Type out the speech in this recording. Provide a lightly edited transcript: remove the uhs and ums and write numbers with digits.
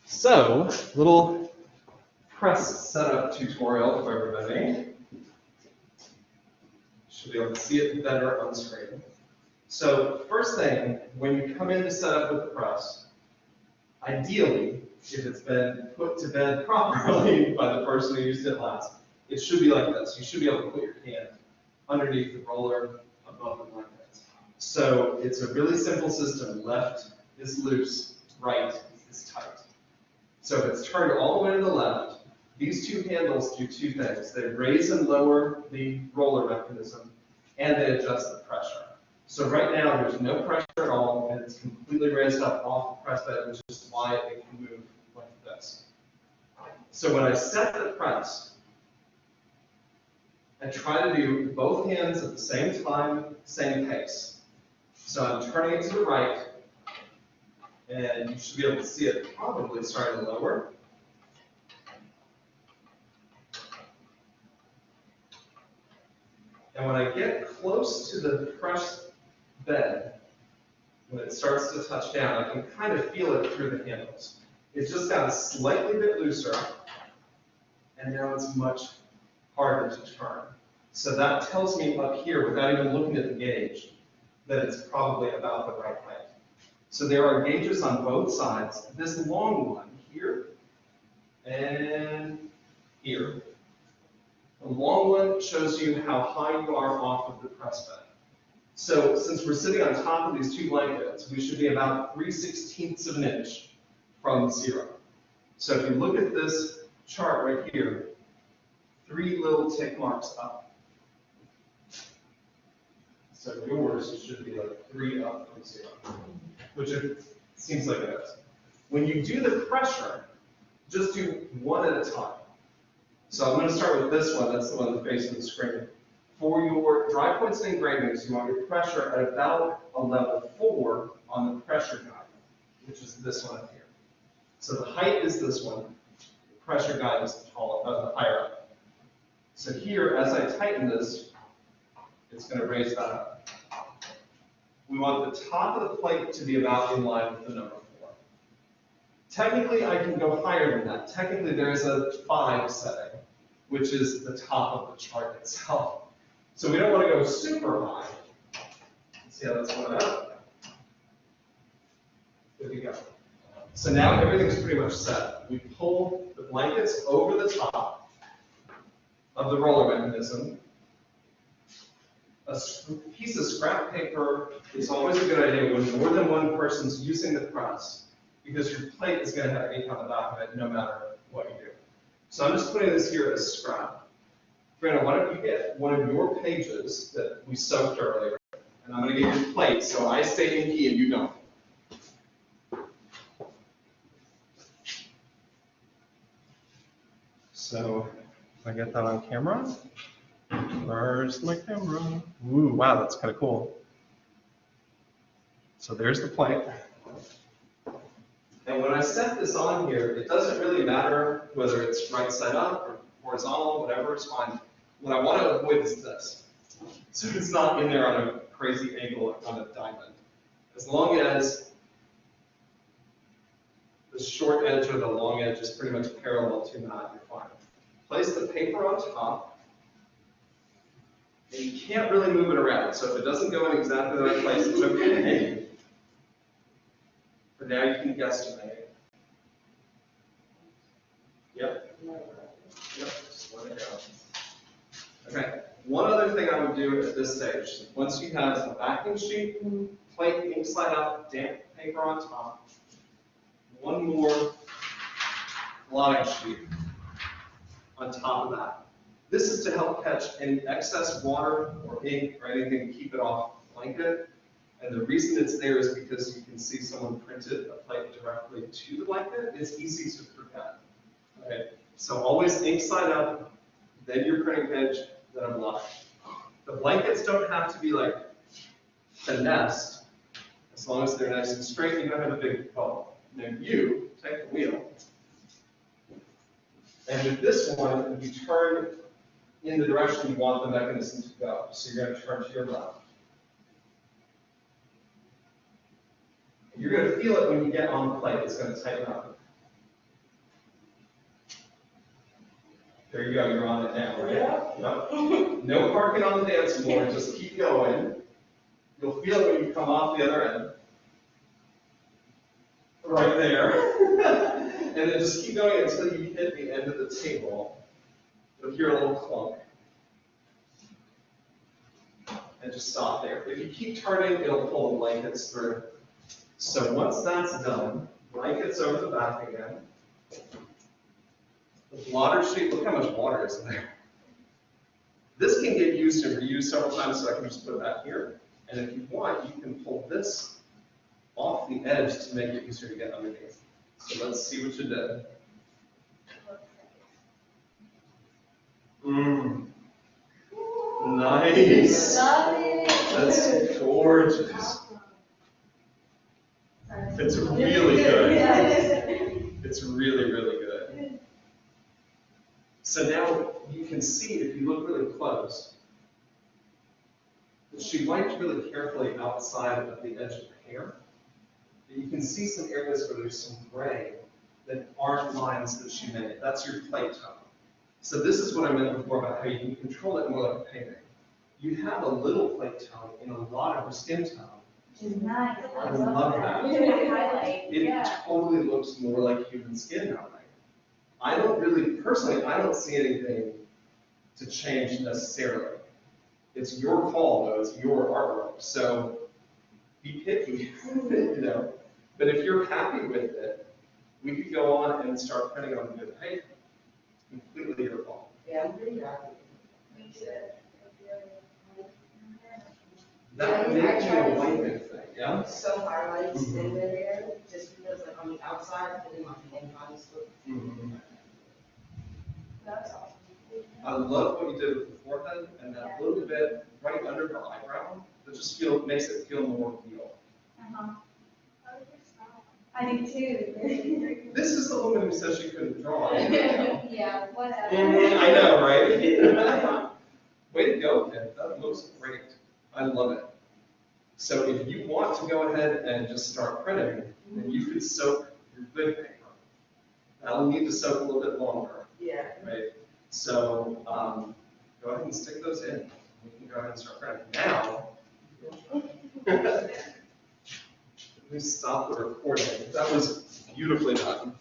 So, little press setup tutorial for everybody. Should be able to see it better on screen. So, first thing, when you come in to set up with the press, ideally, if it's been put to bed properly by the person who used it last, it should be like this. You should be able to put your hand underneath the roller above the blanket. So, it's a really simple system. Left is loose, right is tight. So if it's turned all the way to the left, these two handles do two things. They raise and lower the roller mechanism, and they adjust the pressure. So right now, there's no pressure at all, and it's completely raised up off the press bed, which is why it can move like this. So when I set the press, I try to do both hands at the same time, same pace. So I'm turning it to the right, and you should be able to see it probably starting to lower. And when I get close to the press bed, when it starts to touch down, I can kind of feel it through the handles. It's just got a slightly bit looser, and now it's much harder to turn. So that tells me up here, without even looking at the gauge, that it's probably about the right height. So there are gauges on both sides. This long one here and here. The long one shows you how high you are off of the press bed. So since we're sitting on top of these two blankets, we should be about 3/16 of an inch from zero. So if you look at this chart right here, 3 little tick marks up. So yours should be like 3 up from 0, which it seems like it is. When you do the pressure, just do one at a time. So I'm going to start with this one. That's the one facing the screen. For your dry points and engravings, you want your pressure at about a level 4 on the pressure guide, which is this one up here. So the height is this one. The pressure guide is the higher up. So here, as I tighten this, it's going to raise that up. We want the top of the plate to be about in line with the number 4. Technically, I can go higher than that. Technically, there is a 5 setting, which is the top of the chart itself. So we don't want to go super high. Let's see how that's going up. There we go. So now everything's pretty much set. We pull the blankets over the top of the roller mechanism. A piece of scrap paper is always a good idea when more than one person's using the press, because your plate is going to have ink on the back of it no matter what you do. So I'm just putting this here as scrap. Brandon, why don't you get one of your pages that we soaked earlier, and I'm going to get your plate so I stay inky and you don't. So if I get that on camera. Where's my camera? Ooh, wow, that's kind of cool. So there's the plate. And when I set this on here, it doesn't really matter whether it's right side up or horizontal, whatever, it's fine. What I want to avoid is this. So it's not in there on a crazy angle on a diamond. As long as the short edge or the long edge is pretty much parallel to that, you're fine. Place the paper on top. And you can't really move it around, so if it doesn't go in exactly the right place, it's okay. For now, you can guesstimate. Yep. Yep, just let it go. Okay, one other thing I would do at this stage, once you have a backing sheet, plate, ink slide up, damp paper on top, one more blotting sheet on top of that. This is to help catch any excess water or ink or anything to keep it off the blanket. And the reason it's there is because you can see someone printed a plate directly to the blanket. It's easy to forget. Okay? So always ink side up, then your printing page, then a blot. The blankets don't have to be like finessed. As long as they're nice and straight, you don't have a big bubble. Then you take the wheel. And with this one, you turn in the direction you want the mechanism to go. So you're going to turn to your left. You're going to feel it when you get on the plate. It's going to tighten up. There you go, you're on it now, right? Yeah. Yep. No parking on the dance floor, just keep going. You'll feel it when you come off the other end. Right there. And then just keep going until you hit the end of the table. You'll hear a little clunk. And just stop there. If you keep turning, it'll pull the blankets through. So once that's done, blankets over the back again. The water sheet, look how much water is in there. This can get used and reused several times, so I can just put it back here. And if you want, you can pull this off the edge to make it easier to get underneath. So let's see what you did. Nice. That's gorgeous. It's really good. It's really, really good. So now you can see, if you look really close, that she wiped really carefully outside of the edge of the hair. But you can see some areas where there's some gray that aren't lines that she made. That's your plate tone. So this is what I meant before about how you can control it more like a painting. You have a little plate tone in a lot of her skin tone. Which is nice. I love that. Highlight. It totally looks more like human skin that way. I don't really, personally, I don't see anything to change necessarily. It's your call, though. It's your artwork. So be picky, you know. But if you're happy with it, we could go on and start printing on good paper. It's completely your call. Yeah, I'm pretty happy. Me too. That may be a whitening thing, yeah? Some highlights in there, just because like on the outside, but then like the inside stuff. Mm-hmm. That's awesome. I love what you did with the forehead and that little bit right under the eyebrow. That just makes it feel more real. Uh-huh. I do too. This is the woman who said she couldn't draw. Yeah, whatever. I know, right? Way to go, Ken. That looks great. I love it. So if you want to go ahead and just start printing, then you could soak your good paper. That'll need to soak a little bit longer, Yeah. right? So go ahead and stick those in. We can go ahead and start printing. Now, let me stop the recording. That was beautifully done.